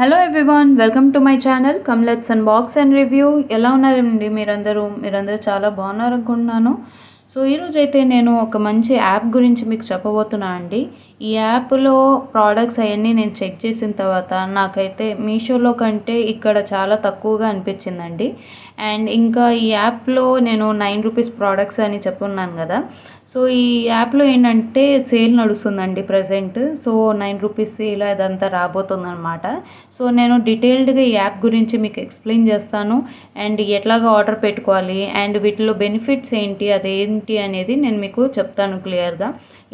Hello everyone, welcome to my channel come let's unbox and review. ఎలా ఉన్నారండి మీరందరూ చాలా బాగున్నారు అనుకుంటున్నాను. సో ఈరోజు అయితే నేను ఒక మంచి యాప్ గురించి మీకు చెప్పబోతున్నా అండి. ఈ యాప్లో ప్రోడక్ట్స్ అవన్నీ నేను చెక్ చేసిన తర్వాత నాకైతే మీషోలో కంటే ఇక్కడ చాలా తక్కువగా అనిపించిందండి. అండ్ ఇంకా ఈ యాప్లో నేను 9 రూపీస్ ప్రోడక్ట్స్ అని చెప్పున్నాను కదా. సో ఈ యాప్లో ఏంటంటే సేల్ నడుస్తుందండి ప్రజెంట్. సో 9 రూపీస్ సేల్ అదంతా రాబోతుందన్నమాట. సో నేను డీటెయిల్డ్గా ఈ యాప్ గురించి మీకు ఎక్స్ప్లెయిన్ చేస్తాను. అండ్ ఎట్లాగా ఆర్డర్ పెట్టుకోవాలి అండ్ వీటిలో బెనిఫిట్స్ ఏంటి, అదేంటి అనేది నేను మీకు చెప్తాను క్లియర్గా.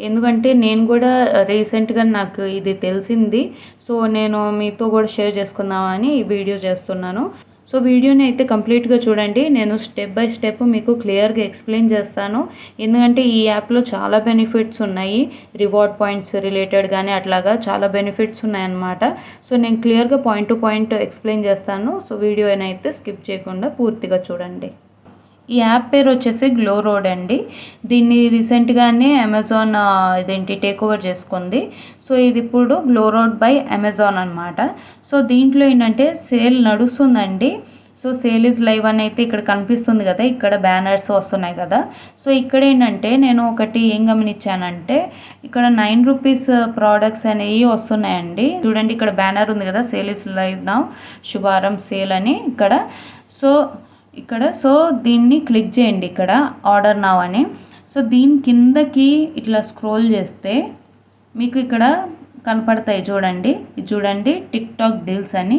ఎందుకంటే నేను కూడా రీసెంట్గా నాకు ఇది తెలిసింది. సో నేను మీతో కూడా షేర్ చేసుకుందామని ఈ వీడియో చేస్తున్నాను. సో వీడియోని అయితే కంప్లీట్గా చూడండి. నేను స్టెప్ బై స్టెప్ మీకు క్లియర్గా ఎక్స్ప్లెయిన్ చేస్తాను. ఎందుకంటే ఈ యాప్లో చాలా బెనిఫిట్స్ ఉన్నాయి. రివార్డ్ పాయింట్స్ రిలేటెడ్ కానీ అట్లాగా చాలా బెనిఫిట్స్ ఉన్నాయన్నమాట. సో నేను క్లియర్గా పాయింట్ టు పాయింట్ ఎక్స్ప్లెయిన్ చేస్తాను. సో వీడియోని అయితే స్కిప్ చేయకుండా పూర్తిగా చూడండి. ఈ యాప్ పేరు వచ్చేసి గ్లో రోడ్ అండి. దీన్ని రీసెంట్గానే అమెజాన్ టేక్ ఓవర్ చేసుకుంది. సో ఇది ఇప్పుడు గ్లో రోడ్ బై అమెజాన్ అనమాట. సో దీంట్లో ఏంటంటే సేల్ నడుస్తుందండి. సో సేల్ ఈజ్ లైవ్ అని అయితే ఇక్కడ కనిపిస్తుంది కదా, ఇక్కడ బ్యానర్స్ వస్తున్నాయి కదా. సో ఇక్కడ ఏంటంటే నేను ఒకటి ఏం గమనించానంటే ఇక్కడ 9 రూపీస్ ప్రోడక్ట్స్ అనేవి వస్తున్నాయండి. చూడండి ఇక్కడ బ్యానర్ ఉంది కదా, sale is live now Shubharam sale అని ఇక్కడ. సో దీన్ని క్లిక్ చేయండి ఇక్కడ ఆర్డర్ నౌ అని. సో దీని కిందకి ఇట్లా స్క్రోల్ చేస్తే మీకు ఇక్కడ కనపడతాయి చూడండి టిక్ టాక్ డీల్స్ అని.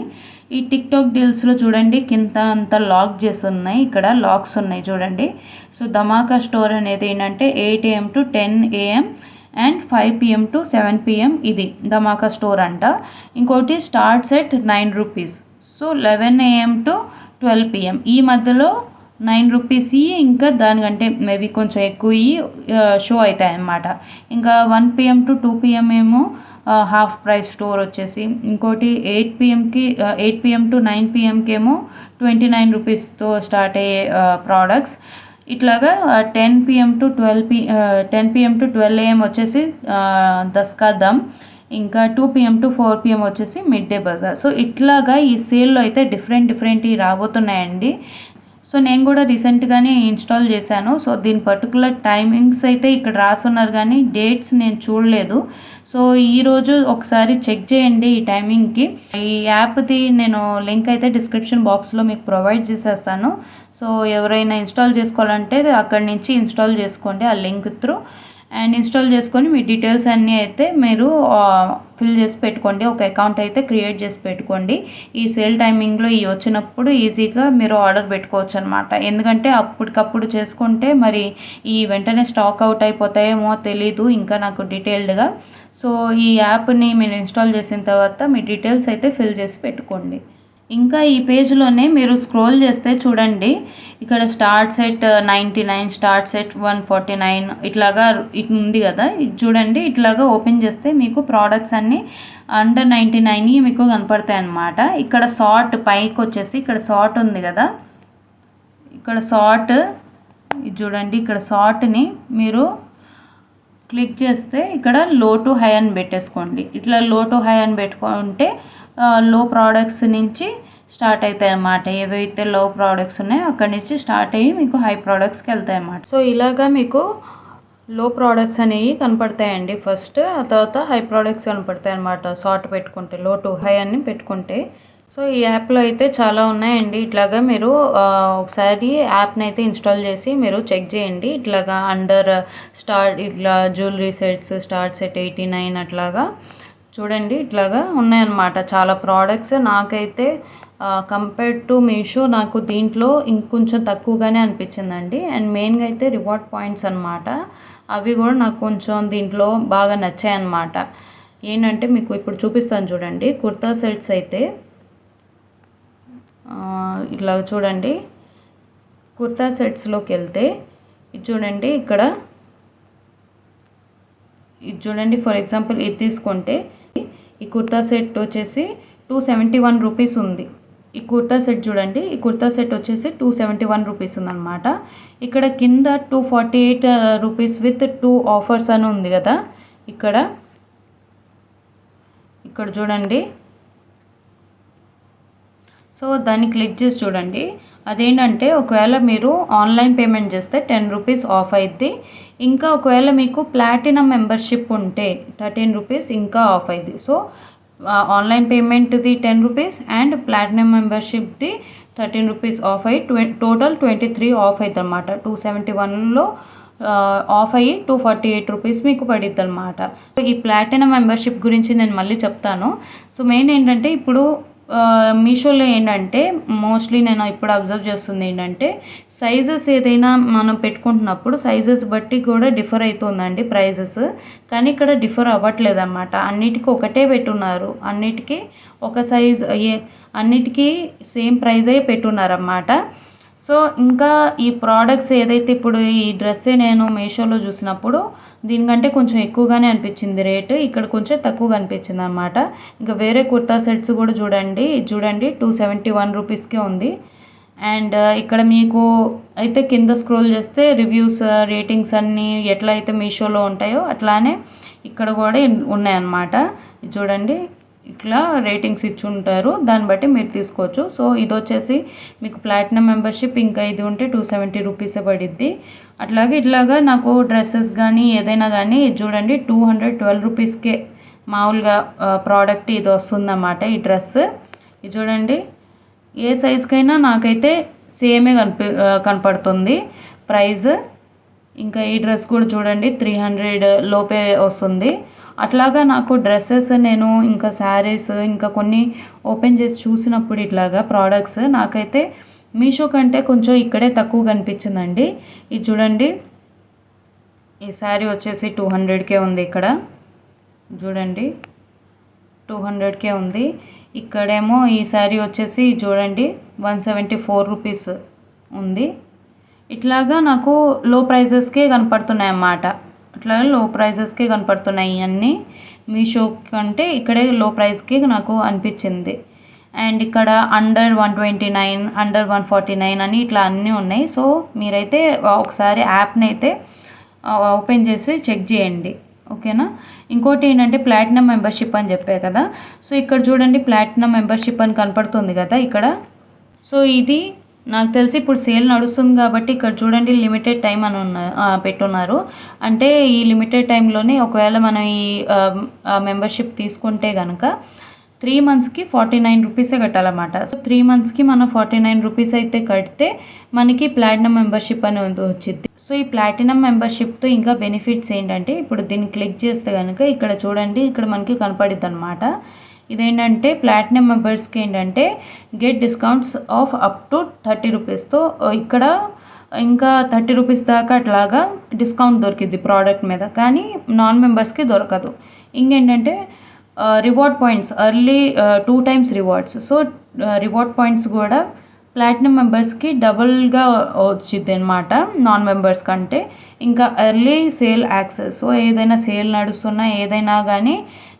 ఈ టిక్ టాక్ డీల్స్లో చూడండి కింద అంతా లాక్ చేసి ఉన్నాయి, ఇక్కడ లాక్స్ ఉన్నాయి చూడండి. సో ధమాకా స్టోర్ అనేది ఏంటంటే 8 AM to 10 AM and 5 PM to 7 PM ఇది ధమాకా స్టోర్ అంట. ఇంకోటి starts at 9 rupees. So 11 AM to 12 PM ఈ మధ్యలో 9 రూపీస్ ఇంకా దానికంటే మేబీ కొంచెం ఎక్కువ షో అవుతాయి అన్నమాట. ఇంకా 1 PM to 2 PM ఏమో హాఫ్ ప్రైస్ స్టోర్ వచ్చేసి. ఇంకోటి 8 PM to 9 PMకి ఏమో 29 రూపీస్తో స్టార్ట్ అయ్యే ప్రోడక్ట్స్. ఇట్లాగా 10 PM to 12 AM వచ్చేసి దస్కా దమ్. ఇంకా 2 PM to 4 PM వచ్చేసి మిడ్ డే బజార్. సో ఇట్లాగా ఈ సేల్లో అయితే డిఫరెంట్ రాబోతున్నాయండి. సో నేను కూడా రీసెంట్గానే ఇన్స్టాల్ చేశాను. సో దీని పర్టికులర్ టైమింగ్స్ అయితే ఇక్కడ రాసున్నారు కానీ డేట్స్ నేను చూడలేదు. సో ఈరోజు ఒకసారి చెక్ చేయండి ఈ టైమింగ్కి. ఈ యాప్ది నేను లింక్ అయితే డిస్క్రిప్షన్ బాక్స్లో మీకు ప్రొవైడ్ చేసేస్తాను. సో ఎవరైనా ఇన్స్టాల్ చేసుకోవాలంటే అక్కడి నుంచి ఇన్స్టాల్ చేసుకోండి ఆ లింక్ త్రూ. అండ్ ఇన్స్టాల్ చేసుకొని మీ డీటెయిల్స్ అన్నీ అయితే మీరు ఫిల్ చేసి పెట్టుకోండి. ఒక అకౌంట్ అయితే క్రియేట్ చేసి పెట్టుకోండి. ఈ సేల్ టైమింగ్లో వచ్చినప్పుడు ఈజీగా మీరు ఆర్డర్ పెట్టుకోవచ్చు అనమాట. ఎందుకంటే అప్పటికప్పుడు చేసుకుంటే మరి ఈ వెంటనే స్టాక్ అవుట్ అయిపోతాయేమో తెలీదు ఇంకా నాకు డీటెయిల్డ్గా. సో ఈ యాప్ని మీరు ఇన్స్టాల్ చేసిన తర్వాత మీ డీటెయిల్స్ అయితే ఫిల్ చేసి పెట్టుకోండి. ఇంకా ఈ పేజ్లోనే మీరు స్క్రోల్ చేస్తే చూడండి ఇక్కడ స్టార్ట్స్ ఎట్ 99, స్టార్ట్స్ ఎట్ 149 ఇట్లాగా ఉంది కదా. ఇది చూడండి ఇట్లాగా ఓపెన్ చేస్తే మీకు ప్రోడక్ట్స్ అన్నీ అండర్ 99 మీకు కనపడతాయి అన్నమాట. ఇక్కడ సార్ట్ పైకి వచ్చేసి ఇక్కడ సార్ట్ ఉంది కదా, ఇక్కడ సార్ట్ ఇది చూడండి. ఇక్కడ సార్ట్ని మీరు క్లిక్ చేస్తే ఇక్కడ లో టు హై అని పెట్టేసుకోండి. ఇట్లా లో టు హై అని పెట్టుకుంటే లో ప్రోడక్ట్స్ నుంచి స్టార్ట్ అవుతాయి అన్నమాట. ఏవైతే లో ప్రోడక్ట్స్ ఉన్నాయో అక్కడి నుంచి స్టార్ట్ అయ్యి మీకు హై ప్రోడక్ట్స్కి వెళ్తాయి అన్నమాట. సో ఇలాగా మీకు లో ప్రోడక్ట్స్ అనేవి కనపడతాయండి ఫస్ట్, ఆ తర్వాత హై ప్రోడక్ట్స్ కనపడతాయి అన్నమాట. షార్ట్ పెట్టుకుంటే లో టు హై అని పెట్టుకుంటే. సో ఈ యాప్లో అయితే చాలా ఉన్నాయండి. ఇట్లాగా మీరు ఒకసారి యాప్ని అయితే ఇన్స్టాల్ చేసి మీరు చెక్ చేయండి. ఇట్లాగా అండర్ ఇట్లా జ్యువెలరీ సెట్స్ స్టార్ట్స్ ఎట్ 89 అట్లాగా చూడండి ఇట్లాగా ఉన్నాయన్నమాట చాలా ప్రోడక్ట్స్. నాకైతే కంపేర్డ్ టు మీషో నాకు దీంట్లో ఇంకొంచెం తక్కువగానే అనిపించిందండి. అండ్ మెయిన్గా అయితే రివార్డ్ పాయింట్స్ అనమాట, అవి కూడా నాకు కొంచెం దీంట్లో బాగా నచ్చాయి అన్నమాట. ఏంటంటే మీకు ఇప్పుడు చూపిస్తాను చూడండి. కుర్తా సెట్స్ అయితే ఇట్లా చూడండి. కుర్తా సెట్స్లోకి వెళ్తే ఇది చూడండి ఇక్కడ ఇది చూడండి. ఫర్ ఎగ్జాంపుల్ ఇది తీసుకుంటే ఈ కుర్తా సెట్ వచ్చేసి 271 రూపీస్ ఉంది. ఈ కుర్తా సెట్ చూడండి, ఈ కుర్తా సెట్ వచ్చేసి 271 రూపీస్ ఉందన్నమాట. ఇక్కడ కింద 248 రూపీస్ విత్ 2 ఆఫర్స్ అని ఉంది కదా. ఇక్కడ చూడండి సో దాన్ని క్లిక్ చేసి చూడండి. అదేంటంటే ఒకవేళ మీరు ఆన్లైన్ పేమెంట్ చేస్తే 10 రూపీస్ ఆఫ్ అయిద్ది. ఇంకా ఒకవేళ మీకు ప్లాటినం మెంబర్షిప్ ఉంటే 13 రూపీస్ ఇంకా ఆఫ్ అయింది. సో ఆన్లైన్ పేమెంట్ది 10 రూపీస్ అండ్ ప్లాటినం మెంబర్షిప్ది 13 రూపీస్ ఆఫ్ అయ్యి టోటల్ 23 ఆఫ్ అవుతుంది అనమాట. 271లో ఆఫ్ అయ్యి 248 రూపీస్ మీకు పడిద్ది అనమాట. ఈ ప్లాటినం మెంబర్షిప్ గురించి నేను మళ్ళీ చెప్తాను. సో మెయిన్ ఏంటంటే ఇప్పుడు మీషోలో ఏంటంటే మోస్ట్లీ నేను ఇప్పుడు అబ్జర్వ్ చేస్తుంది ఏంటంటే సైజెస్ ఏదైనా మనం పెట్టుకుంటున్నప్పుడు సైజెస్ బట్టి కూడా డిఫర్ అవుతుందండి ప్రైజెస్. కానీ ఇక్కడ డిఫర్ అవ్వట్లేదు అనమాట. అన్నిటికీ ఒకటే పెట్టున్నారు, అన్నిటికీ ఒక సైజ్, అన్నిటికీ సేమ్ ప్రైజే పెట్టున్నారన్నమాట. సో ఇంకా ఈ ప్రోడక్ట్స్ ఏదైతే ఇప్పుడు ఈ డ్రెస్సే నేను మీషోలో చూసినప్పుడు దీనికంటే కొంచెం ఎక్కువగానే అనిపించింది రేటు, ఇక్కడ కొంచెం తక్కువగా అనిపించింది అనమాట. ఇంకా వేరే కుర్తా సెట్స్ కూడా చూడండి 271 రూపీస్కే ఉంది. అండ్ ఇక్కడ మీకు అయితే కింద స్క్రోల్ చేస్తే రివ్యూస్, రేటింగ్స్ అన్నీ ఎట్లా అయితే మీషోలో ఉంటాయో అట్లానే ఇక్కడ కూడా ఉన్నాయన్నమాట. చూడండి ఇట్లా రేటింగ్స్ ఇచ్చి ఉంటారు, దాన్ని బట్టి మీరు తీసుకోవచ్చు. సో ఇది వచ్చేసి మీకు ప్లాటినం మెంబర్షిప్ ఇంకా ఇది ఉంటే 270 రూపీసే పడిద్ది. అట్లాగే ఇట్లాగా నాకు డ్రెస్సెస్ కానీ ఏదైనా కానీ చూడండి 212 రూపీస్కే మామూలుగా ప్రోడక్ట్ ఇది వస్తుందన్నమాట. ఈ డ్రెస్ ఇది చూడండి ఏ సైజ్కైనా నాకైతే సేమే కనపడుతుంది ప్రైస్. ఇంకా ఈ డ్రెస్ కూడా చూడండి 300 లోపే వస్తుంది. అట్లాగా నాకు డ్రెస్సెస్ నేను ఇంకా శారీస్ ఇంకా కొన్ని ఓపెన్ చేసి చూసినప్పుడు ఇట్లాగా ప్రోడక్ట్స్ నాకైతే మీషో కంటే కొంచెం ఇక్కడే తక్కువ కనిపించిందండి. ఇది చూడండి ఈ శారీ వచ్చేసి 200కే ఉంది. ఇక్కడ చూడండి 200కే ఉంది. ఇక్కడేమో ఈ శారీ వచ్చేసి చూడండి 174 రూపీస్ ఉంది. ఇట్లాగా నాకు లో ప్రైజెస్కే కనపడుతున్నాయి అన్నమాట. అట్లా లో ప్రైజెస్కే కనపడుతున్నాయి అన్నీ. మీషో కంటే ఇక్కడే లో ప్రైస్కి నాకు అనిపించింది. అండ్ ఇక్కడ అండర్ 129, అండర్ 149 అని ఇట్లా అన్నీ ఉన్నాయి. సో మీరైతే ఒకసారి యాప్ని అయితే ఓపెన్ చేసి చెక్ చేయండి, ఓకేనా. ఇంకోటి ఏంటంటే ప్లాటినం మెంబర్షిప్ అని చెప్పే కదా. సో ఇక్కడ చూడండి ప్లాటినం మెంబర్షిప్ అని కనపడుతుంది కదా ఇక్కడ. సో ఇది నాకు తెలిసి ఇప్పుడు సేల్ నడుస్తుంది కాబట్టి ఇక్కడ చూడండి లిమిటెడ్ టైం అని పెట్టున్నారు. అంటే ఈ లిమిటెడ్ టైంలోనే ఒకవేళ మనం ఈ మెంబర్షిప్ తీసుకుంటే కనుక 3 మంత్స్కి 49 రూపీసే కట్టాలన్నమాట. సో 3 మంత్స్కి మనం 49 రూపీస్ అయితే కడితే మనకి ప్లాటినం మెంబర్షిప్ అని వచ్చింది. సో ఈ ప్లాటినం మెంబర్షిప్తో ఇంకా బెనిఫిట్స్ ఏంటంటే ఇప్పుడు దీన్ని క్లిక్ చేస్తే కనుక ఇక్కడ చూడండి ఇక్కడ మనకి కనపడిద్ది అనమాట. ఇదేంటంటే ప్లాటినం మెంబర్స్కి ఏంటంటే get discounts of up to 30 రూపీస్తో ఇక్కడ ఇంకా 30 రూపీస్ దాకా అట్లాగా డిస్కౌంట్ దొరికిద్ది ప్రోడక్ట్ మీద, కానీ నాన్ మెంబర్స్కి దొరకదు. ఇంకేంటంటే reward points early 2 times rewards. So reward points కూడా ప్లాటినం మెంబర్స్కి డబుల్గా వచ్చింది అనమాట నాన్ మెంబర్స్ కంటే. ఇంకా ఎర్లీ సేల్ యాక్సెస్. సో ఏదైనా సేల్ నడుస్తున్నా ఏదైనా కానీ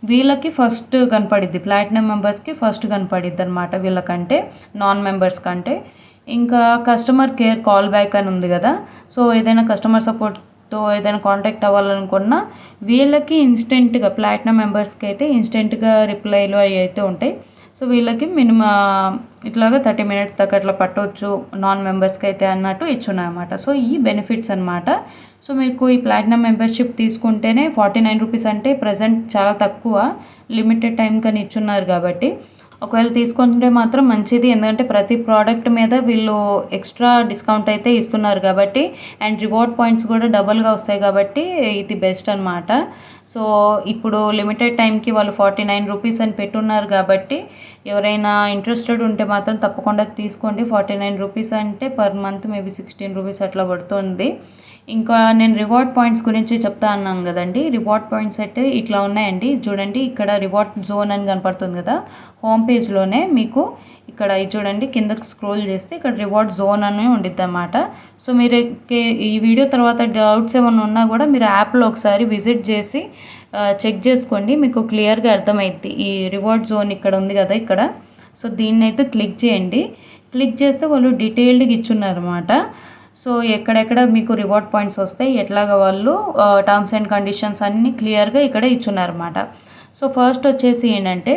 వీళ్ళకి ఫస్ట్ కనపడిద్ది, ప్లాటినం మెంబర్స్కి ఫస్ట్ కనపడిద్ది అనమాట వీళ్ళకంటే నాన్ మెంబర్స్ కంటే. ఇంకా కస్టమర్ కేర్ కాల్ బ్యాక్ అని ఉంది కదా. సో ఏదైనా కస్టమర్ సపోర్ట్తో ఏదైనా కాంటాక్ట్ అవ్వాలనుకున్నా వీళ్ళకి ఇన్స్టెంట్గా ప్లాటినం మెంబర్స్కి అయితే ఇన్స్టెంట్గా రిప్లైలు అవి అయితే ఉంటాయి. సో వీళ్ళకి మినిమం ఇట్లాగా 30 minutes దాకా అట్లా పట్టవచ్చు నాన్ మెంబర్స్కి అయితే అన్నట్టు ఇచ్చున్నాయన్నమాట. సో ఈ బెనిఫిట్స్ అనమాట. సో మీకు ఈ ప్లాటినం మెంబర్షిప్ తీసుకుంటేనే 49 రూపీస్ అంటే ప్రజెంట్ చాలా తక్కువ, లిమిటెడ్ టైం కానీ ఇచ్చున్నారు కాబట్టి ఒకవేళ తీసుకుంటే మాత్రం మంచిది. ఎందుకంటే ప్రతి ప్రోడక్ట్ మీద వీళ్ళు ఎక్స్ట్రా డిస్కౌంట్ అయితే ఇస్తున్నారు కాబట్టి అండ్ రివార్డ్ పాయింట్స్ కూడా డబల్గా వస్తాయి కాబట్టి ఇది బెస్ట్ అనమాట. సో ఇప్పుడు లిమిటెడ్ టైంకి వాళ్ళు 49 రూపీస్ అని పెట్టున్నారు కాబట్టి ఎవరైనా ఇంట్రెస్టెడ్ ఉంటే మాత్రం తప్పకుండా తీసుకోండి. 49 రూపీస్ అంటే పర్ మంత్ మేబీ 16 రూపీస్ అట్లా పడుతుంది. ఇంకా నేను రివార్డ్ పాయింట్స్ గురించి చెప్తా అన్నాను కదండి. రివార్డ్ పాయింట్స్ అయితే ఇట్లా ఉన్నాయండి. చూడండి ఇక్కడ రివార్డ్ జోన్ అని కనపడుతుంది కదా హోమ్ పేజ్లోనే మీకు. ఇక్కడ చూడండి కిందకి స్క్రోల్ చేస్తే ఇక్కడ రివార్డ్ జోన్ అని ఉండిద్ది అన్నమాట. సో మీరు ఈ వీడియో తర్వాత డౌట్స్ ఏమైనా ఉన్నా కూడా మీరు యాప్లో ఒకసారి విజిట్ చేసి చెక్ చేసుకోండి, మీకు క్లియర్గా అర్థమైద్ది. ఈ రివార్డ్ జోన్ ఇక్కడ ఉంది కదా ఇక్కడ. సో దీన్ని అయితే క్లిక్ చేయండి. క్లిక్ చేస్తే వాళ్ళు డీటెయిల్డ్గా ఇచ్చున్నారన్నమాట. సో ఎక్కడెక్కడ మీకు రివార్డ్ పాయింట్స్ వస్తాయి ఎట్లాగా వాళ్ళు టర్మ్స్ అండ్ కండిషన్స్ అన్నీ క్లియర్గా ఇక్కడ ఇచ్చున్నారన్నమాట. సో ఫస్ట్ వచ్చేసి ఏంటంటే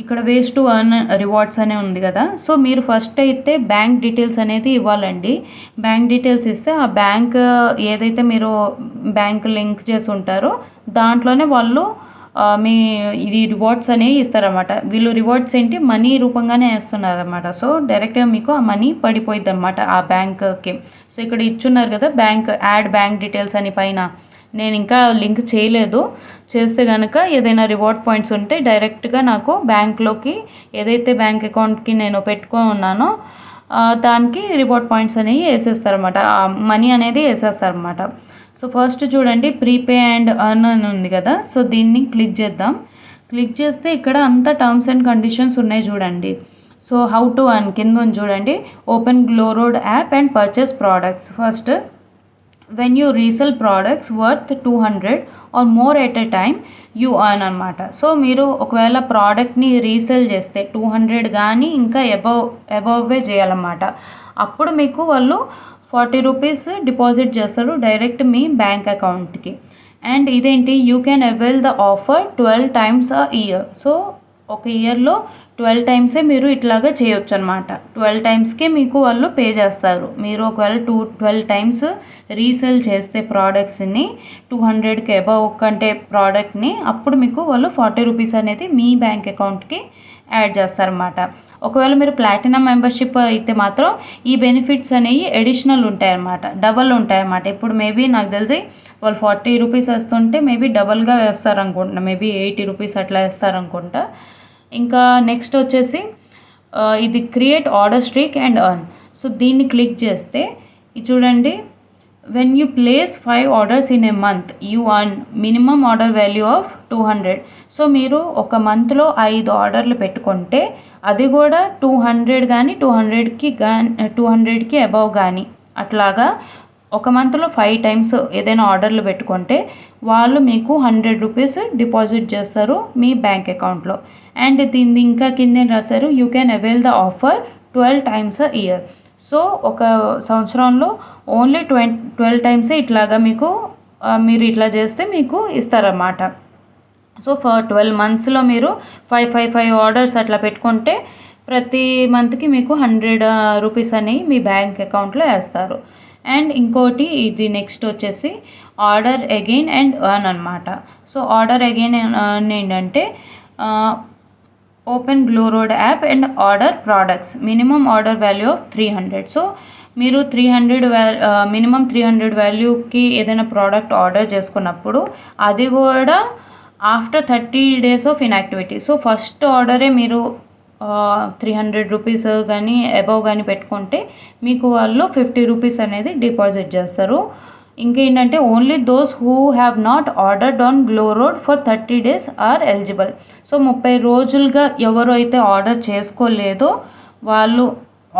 ఇక్కడ వేస్ట్ టు ఎర్న్ రివార్డ్స్ అనే ఉంది కదా. సో మీరు ఫస్ట్ అయితే బ్యాంక్ డీటెయిల్స్ అనేది ఇవ్వాలండి. బ్యాంక్ డీటెయిల్స్ ఇస్తే ఆ బ్యాంక్ ఏదైతే మీరు బ్యాంక్ లింక్ చేసి ఉంటారో దాంట్లోనే వాళ్ళు మీ ఇది రివార్డ్స్ అనేవి ఇస్తారన్నమాట. వీళ్ళు రివార్డ్స్ ఏంటి, మనీ రూపంగానే వేస్తున్నారన్నమాట. సో డైరెక్ట్గా మీకు ఆ మనీ పడిపోయిద్ది అనమాట ఆ బ్యాంక్కి. సో ఇక్కడ ఇచ్చున్నారు కదా యాడ్ బ్యాంక్ డీటెయిల్స్ అని పైన, నేను ఇంకా లింక్ చేయలేదు. చేస్తే కనుక ఏదైనా రివార్డ్ పాయింట్స్ ఉంటే డైరెక్ట్గా నాకు బ్యాంక్లోకి ఏదైతే బ్యాంక్ అకౌంట్కి నేను పెట్టుకొని ఉన్నానో దానికి రివార్డ్ పాయింట్స్ అనేవి వేసేస్తారన్నమాట, మనీ అనేది వేసేస్తారన్నమాట. సో ఫస్ట్ చూడండి ప్రీపే అండ్ అర్న్ అని ఉంది కదా. సో దీన్ని క్లిక్ చేద్దాం. క్లిక్ చేస్తే ఇక్కడ అంతా టర్మ్స్ అండ్ కండిషన్స్ ఉన్నాయి చూడండి. సో హౌ టు అర్న్ కింద ఉంది చూడండి, open Glowroad app and purchase products. First when you resell products worth 200 or more at a time you earn అనమాట. సో మీరు ఒకవేళ ప్రోడక్ట్ని రీసేల్ చేస్తే 200 కానీ ఇంకా అబవ్వే చేయాలన్నమాట. అప్పుడు మీకు వాళ్ళు 40 రూపీస్ డిపాజిట్ చేస్తారు డైరెక్ట్ మీ బ్యాంక్ అకౌంట్కి. అండ్ ఇదేంటి, you can avail the offer 12 times a year. So ఒక ఇయర్లో 12 టైమ్సే మీరు ఇట్లాగా చేయొచ్చు అనమాట. 12 టైమ్స్కే మీకు వాళ్ళు పే చేస్తారు. మీరు ఒకవేళ 12 టైమ్స్ రీసేల్ చేస్తే ప్రోడక్ట్స్ని 200కి అబవ్ కంటే ప్రోడక్ట్ని, అప్పుడు మీకు వాళ్ళు 40 రూపీస్ అనేది మీ బ్యాంక్ అకౌంట్కి యాడ్ చేస్తారన్నమాట. ఒకవేళ మీరు ప్లాటినం మెంబర్షిప్ అయితే మాత్రం ఈ బెనిఫిట్స్ అనేవి అడిషనల్ ఉంటాయన్నమాట, డబల్ ఉంటాయన్నమాట. ఇప్పుడు మేబీ నాకు తెలిసి వాళ్ళు 40 రూపీస్ వేస్తుంటే మేబీ డబల్గా వేస్తారనుకుంటున్నా, మేబీ 80 రూపీస్ అట్లా వేస్తారనుకుంటా. ఇంకా నెక్స్ట్ వచ్చేసి ఇది create order streak and earn. So దీన్ని క్లిక్ చేస్తే ఇది చూడండి, when you place 5 orders in a month you earn minimum order value of 200. So మీరు ఒక మంత్లో 5 ఆర్డర్లు పెట్టుకుంటే అది కూడా 200 కానీ 200కి అబవ్ కానీ అట్లాగా ఒక మంత్లో 5 టైమ్స్ ఏదైనా ఆర్డర్లు పెట్టుకుంటే వాళ్ళు మీకు 100 రూపీస్ డిపాజిట్ చేస్తారు మీ బ్యాంక్ అకౌంట్లో. అండ్ దీన్ని ఇంకా కింద రాశారు, you can avail the offer 12 times a year. So ఒక సంవత్సరంలో ఓన్లీ 12 టైమ్సే ఇట్లాగా మీకు మీరు ఇట్లా చేస్తే మీకు ఇస్తారన్నమాట. సో ఫర్ 12 monthsలో మీరు 5 ఆర్డర్స్ అట్లా పెట్టుకుంటే ప్రతి మంత్కి మీకు 100 రూపీస్ అనేవి మీ బ్యాంక్ అకౌంట్లో వేస్తారు. అండ్ ఇంకోటి ఇది నెక్స్ట్ వచ్చేసి ఆర్డర్ అగైన్ అండ్ ఎర్న్ అనమాట. సో ఆర్డర్ అగైన్ ఎర్న్ ఏంటంటే open Glowroad app and order products minimum order value of 300. So మీరు 300 మినిమం 300 వాల్యూకి ఏదైనా ప్రోడక్ట్ ఆర్డర్ చేసుకున్నప్పుడు అది కూడా after 30 days of inactivity. So first ఆర్డరే మీరు 300 రూపీస్ కానీ అబవ్ కానీ పెట్టుకుంటే మీకు వాళ్ళు 50 రూపీస్ అనేది డిపాజిట్ చేస్తారు. ఇంకేంటంటే only those who have not ordered on Glowroad for 30 days are eligible. So 30 రోజులుగా ఎవరు అయితే ఆర్డర్ చేసుకోలేదో వాళ్ళు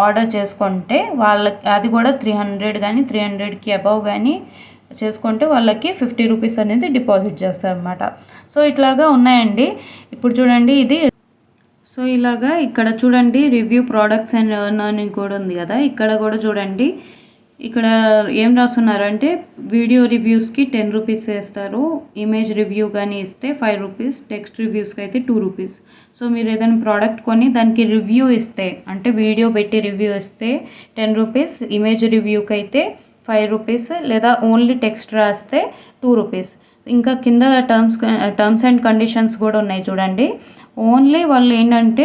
ఆర్డర్ చేసుకుంటే వాళ్ళకి అది కూడా 300 కానీ 300కి అబవ్ కానీ చేసుకుంటే వాళ్ళకి 50 రూపీస్ అనేది డిపాజిట్ చేస్తారు అన్నమాట. సో ఇట్లాగా ఉన్నాయండి. ఇప్పుడు చూడండి ఇది. సో ఇలాగా ఇక్కడ చూడండి రివ్యూ ప్రోడక్ట్స్ అండ్ ఎర్న్ అని కూడా ఉంది కదా. ఇక్కడ కూడా చూడండి, ఇక్కడ ఏం రాస్తున్నారంటే వీడియో రివ్యూస్కి 10 రూపీస్ వేస్తారు, ఇమేజ్ రివ్యూ కానీ ఇస్తే 5 రూపీస్, టెక్స్ట్ రివ్యూస్కి అయితే 2 రూపీస్. సో మీరు ఏదైనా ప్రోడక్ట్ కొని దానికి రివ్యూ ఇస్తే అంటే వీడియో పెట్టి రివ్యూ ఇస్తే 10 రూపీస్, ఇమేజ్ రివ్యూకి అయితే 5 రూపీస్, లేదా ఓన్లీ టెక్స్ట్ రాస్తే 2 రూపీస్. ఇంకా కింద టర్మ్స్ అండ్ కండిషన్స్ కూడా ఉన్నాయి చూడండి. ఓన్లీ వాళ్ళు ఏంటంటే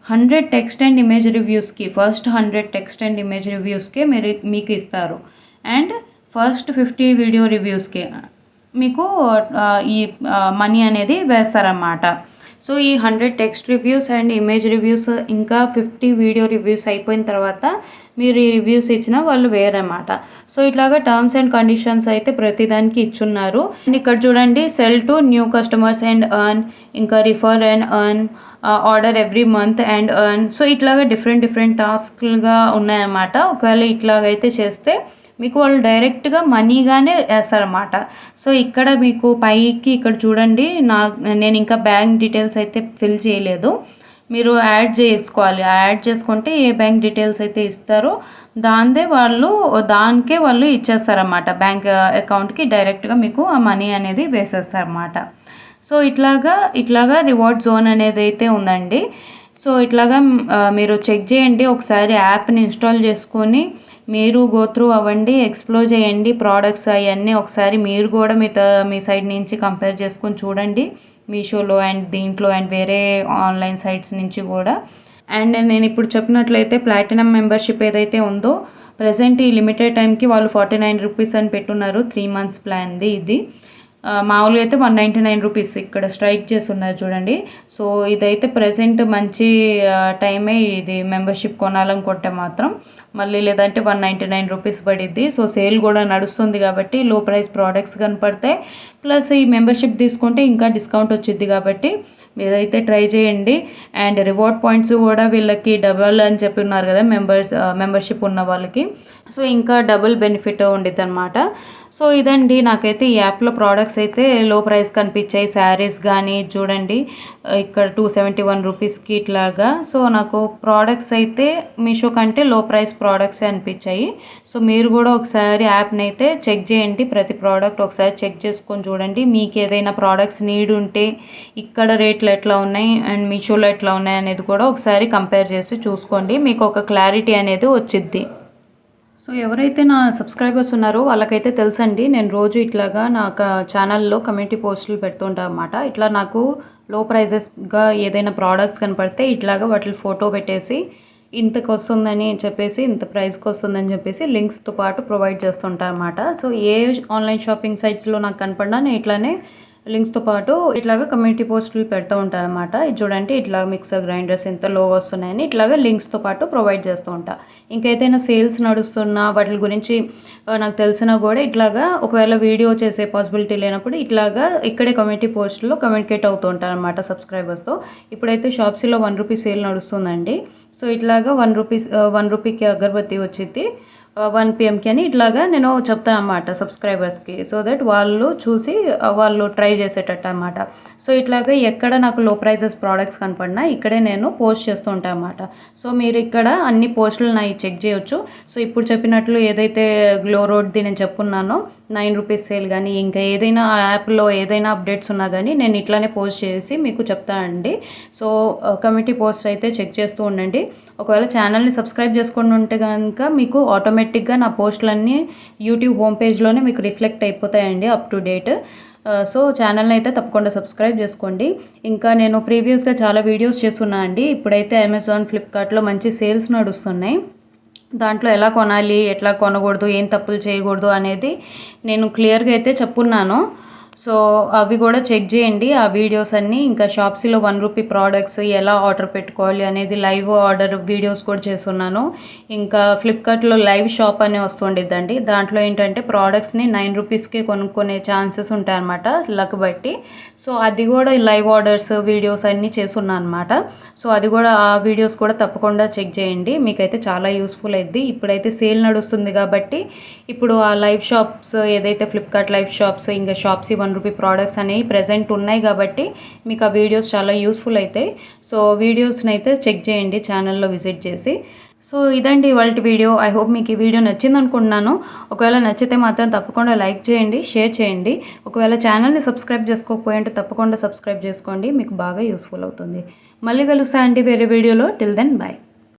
100 టెక్స్ట్ అండ్ ఇమేజ్ రివ్యూస్కి ఫస్ట్ 100 టెక్స్ట్ అండ్ ఇమేజ్ రివ్యూస్కి మీకు ఇస్తారు. అండ్ ఫస్ట్ 50 వీడియో రివ్యూస్కి మీకు ఈ మనీ అనేది వేస్తారన్నమాట. సో ఈ 100 text reviews and image reviews ఇంకా 50 వీడియో రివ్యూస్ అయిపోయిన తర్వాత మీరు ఈ రివ్యూస్ ఇచ్చిన వాళ్ళు వేరన్నమాట. సో ఇట్లాగా టర్మ్స్ అండ్ కండిషన్స్ అయితే ప్రతిదానికి ఇచ్చున్నారు. అండ్ ఇక్కడ చూడండి, sell to new customers and earn, ఇంకా refer and earn, order every month and earn. So ఇట్లాగా డిఫరెంట్ టాస్క్లుగా ఉన్నాయన్నమాట. ఒకవేళ ఇట్లాగైతే చేస్తే మీకు వాళ్ళు డైరెక్ట్గా మనీగానే వేస్తారన్నమాట. సో ఇక్కడ మీకు పైకి ఇక్కడ చూడండి, నేను ఇంకా బ్యాంక్ డీటెయిల్స్ అయితే ఫిల్ చేయలేదు, మీరు యాడ్ చేసుకోవాలి. యాడ్ చేసుకుంటే ఏ బ్యాంక్ డీటెయిల్స్ అయితే ఇస్తారో దానికే వాళ్ళు ఇచ్చేస్తారన్నమాట. బ్యాంక్ అకౌంట్కి డైరెక్ట్గా మీకు ఆ మనీ అనేది వేసేస్తారన్నమాట. సో ఇట్లాగా రివార్డ్ జోన్ అనేది అయితే ఉందండి. సో ఇట్లాగా మీరు చెక్ చేయండి ఒకసారి, యాప్ని ఇన్స్టాల్ చేసుకొని మీరు గో త్రూ అవ్వండి, ఎక్స్ప్లోర్ చేయండి ప్రోడక్ట్స్ అవన్నీ ఒకసారి మీరు కూడా మీ సైడ్ నుంచి కంపేర్ చేసుకొని చూడండి, మీషోలో అండ్ దీంట్లో అండ్ వేరే ఆన్లైన్ సైట్స్ నుంచి కూడా. అండ్ నేను ఇప్పుడు చెప్పినట్లయితే ప్లాటినం మెంబర్షిప్ ఏదైతే ఉందో ప్రజెంట్ ఈ లిమిటెడ్ టైంకి వాళ్ళు 49 రూపీస్ అని పెట్టున్నారు, 3 months ప్లాన్ది ఇది. మామూలుగా అయితే 199 రూపీస్ ఇక్కడ స్ట్రైక్ చేసి ఉన్నారు చూడండి. సో ఇదైతే ప్రజెంట్ మంచి టైమే ఇది మెంబర్షిప్ కొనాలనుకుంటే మాత్రం, మళ్ళీ లేదంటే 199 రూపీస్ పడిద్ది. సో సేల్ కూడా నడుస్తుంది కాబట్టి లో ప్రైస్ ప్రోడక్ట్స్ కనపడతాయి, ప్లస్ ఈ మెంబర్షిప్ తీసుకుంటే ఇంకా డిస్కౌంట్ వచ్చింది కాబట్టి మీరైతే ట్రై చేయండి. అండ్ రివార్డ్ పాయింట్స్ కూడా వీళ్ళకి డబల్ అని చెప్పి ఉన్నారు కదా మెంబర్షిప్ ఉన్న వాళ్ళకి, సో ఇంకా డబుల్ బెనిఫిట్ ఉండిద్ది అనమాట. సో ఇదండి, నాకైతే ఈ యాప్లో ప్రోడక్ట్స్ అయితే లో ప్రైస్ కనిపించాయి. శారీస్ కానీ చూడండి ఇక్కడ 271 రూపీస్కి ఇట్లాగా. సో నాకు ప్రోడక్ట్స్ అయితే మీషో కంటే లో ప్రైస్ ప్రోడక్ట్సే అనిపించాయి. సో మీరు కూడా ఒకసారి యాప్ని అయితే చెక్ చేయండి, ప్రతి ప్రోడక్ట్ ఒకసారి చెక్ చేసుకొని చూడండి. మీకు ఏదైనా ప్రోడక్ట్స్ నీడ్ ఉంటే ఇక్కడ రేట్లు ఎట్లా ఉన్నాయి అండ్ మీషోలో ఎట్లా ఉన్నాయి అనేది కూడా ఒకసారి కంపేర్ చేసి చూసుకోండి, మీకు ఒక క్లారిటీ అనేది వచ్చిద్ది. సో ఎవరైతే నా సబ్స్క్రైబర్స్ ఉన్నారో వాళ్ళకైతే తెలుసండి, నేను రోజు ఇట్లాగా నా ఛానల్లో కమ్యూనిటీ పోస్టులు పెడుతుంటాను అన్నమాట. ఇట్లా నాకు లో ప్రైజెస్గా ఏదైనా ప్రోడక్ట్స్ కనపడితే ఇట్లాగా వాటి ఫోటో పెట్టేసి ఇంతకు వస్తుందని చెప్పేసి, ఇంత ప్రైస్కి వస్తుందని చెప్పేసి లింక్స్తో పాటు ప్రొవైడ్ చేస్తుంటాను అన్నమాట. సో ఏ ఆన్లైన్ షాపింగ్ సైట్స్లో నాకు కనపడినా నేను ఇట్లానే లింక్స్తో పాటు ఇట్లాగా కమ్యూనిటీ పోస్టులు పెడుతూ ఉంటాను అనమాట. ఇది చూడండి ఇట్లా మిక్సర్ గ్రైండర్స్ ఎంత లో వస్తున్నాయని ఇట్లాగా లింక్స్తో పాటు ప్రొవైడ్ చేస్తూ ఉంటా. ఇంకేదైనా సేల్స్ నడుస్తున్నా వాటి గురించి నాకు తెలిసినా కూడా ఇట్లాగా ఒకవేళ వీడియో చేసే పాసిబిలిటీ లేనప్పుడు ఇట్లాగా ఇక్కడే కమ్యూనిటీ పోస్టులో కమ్యూనికేట్ అవుతూ ఉంటాను అనమాట సబ్స్క్రైబర్స్తో. ఇప్పుడైతే షాప్సీలో 1 రూపీ సేల్ నడుస్తుందండి. సో ఇట్లాగా 1 రూపీకి అగరబత్తి వచ్చింది 1 PMకి అని ఇట్లాగా నేను చెప్తాను అన్నమాట సబ్స్క్రైబర్స్కి, సో దట్ వాళ్ళు చూసి వాళ్ళు ట్రై చేసేటట్టు అన్నమాట. సో ఇట్లాగా ఎక్కడ నాకు లో ప్రైజెస్ ప్రోడక్ట్స్ కనపడినా ఇక్కడే నేను పోస్ట్ చేస్తూ ఉంటాను అన్నమాట. సో మీరు ఇక్కడ అన్ని పోస్టులు నా చెక్ చేయొచ్చు. సో ఇప్పుడు చెప్పినట్లు ఏదైతే గ్లో రోడ్ది నేను చెప్పున్నానో 9 రూపీస్ సేల్ కానీ ఇంకా ఏదైనా యాప్లో ఏదైనా అప్డేట్స్ ఉన్నా కానీ నేను ఇట్లానే పోస్ట్ చేసి మీకు చెప్తానండి. సో కమ్యూనిటీ పోస్ట్ అయితే చెక్ చేస్తూ ఉండండి. ఒకవేళ ఛానల్ని సబ్స్క్రైబ్ చేసుకుని ఉంటే కనుక మీకు ఆటోమేటిక్గా నా పోస్టులన్నీ యూట్యూబ్ హోమ్ పేజ్లోనే మీకు రిఫ్లెక్ట్ అయిపోతాయండి అప్ టు డేట్. సో ఛానల్ని అయితే తప్పకుండా సబ్స్క్రైబ్ చేసుకోండి. ఇంకా నేను ప్రీవియస్గా చాలా వీడియోస్ చేస్తున్నా అండి. ఇప్పుడైతే అమెజాన్, ఫ్లిప్కార్ట్లో మంచి సేల్స్ నడుస్తున్నాయి. దాంట్లో ఎలా కొనాలి, ఎట్లా కొనకూడదు, ఏం తప్పులు చేయకూడదు అనేది నేను క్లియర్గా అయితే చెప్పున్నాను. సో అవి కూడా చెక్ చేయండి ఆ వీడియోస్ అన్నీ. ఇంకా షాప్సీలో 1 రూపీ ప్రోడక్ట్స్ ఎలా ఆర్డర్ పెట్టుకోవాలి అనేది లైవ్ ఆర్డర్ వీడియోస్ కూడా చేస్తున్నాను. ఇంకా ఫ్లిప్కార్ట్లో లైవ్ షాప్ అని వస్తుండిద్దండి. దాంట్లో ఏంటంటే ప్రోడక్ట్స్ని 9 రూపీస్కే కొనుక్కునే ఛాన్సెస్ ఉంటాయన్నమాట లక్ బట్టి. సో అది కూడా లైవ్ ఆర్డర్స్ వీడియోస్ అన్నీ చేస్తున్నాను అనమాట. సో అది కూడా ఆ వీడియోస్ కూడా తప్పకుండా చెక్ చేయండి, మీకైతే చాలా యూస్ఫుల్ అయింది. ఇప్పుడైతే సేల్ నడుస్తుంది కాబట్టి ఇప్పుడు ఆ లైవ్ షాప్స్ ఏదైతే ఫ్లిప్కార్ట్ లైవ్ షాప్స్ ఇంకా షాప్సీ 1 రూపీ ప్రోడక్ట్స్ అనేవి ప్రెజెంట్ ఉన్నాయి కాబట్టి మీకు ఆ వీడియోస్ చాలా యూస్ఫుల్ అవుతాయి. సో వీడియోస్ని అయితే చెక్ చేయండి ఛానల్లో విజిట్ చేసి. సో ఇదండి ఇవాల్టి వీడియో. ఐ హోప్ మీకు ఈ వీడియో నచ్చింది అనుకుంటున్నాను. ఒకవేళ నచ్చితే మాత్రం తప్పకుండా లైక్ చేయండి, షేర్ చేయండి. ఒకవేళ ఛానల్ని సబ్స్క్రైబ్ చేసుకోకపోయి అంటే తప్పకుండా సబ్స్క్రైబ్ చేసుకోండి, మీకు బాగా యూస్ఫుల్ అవుతుంది. మళ్ళీ కలుస్తా అండి వేరే వీడియోలో. Till then bye.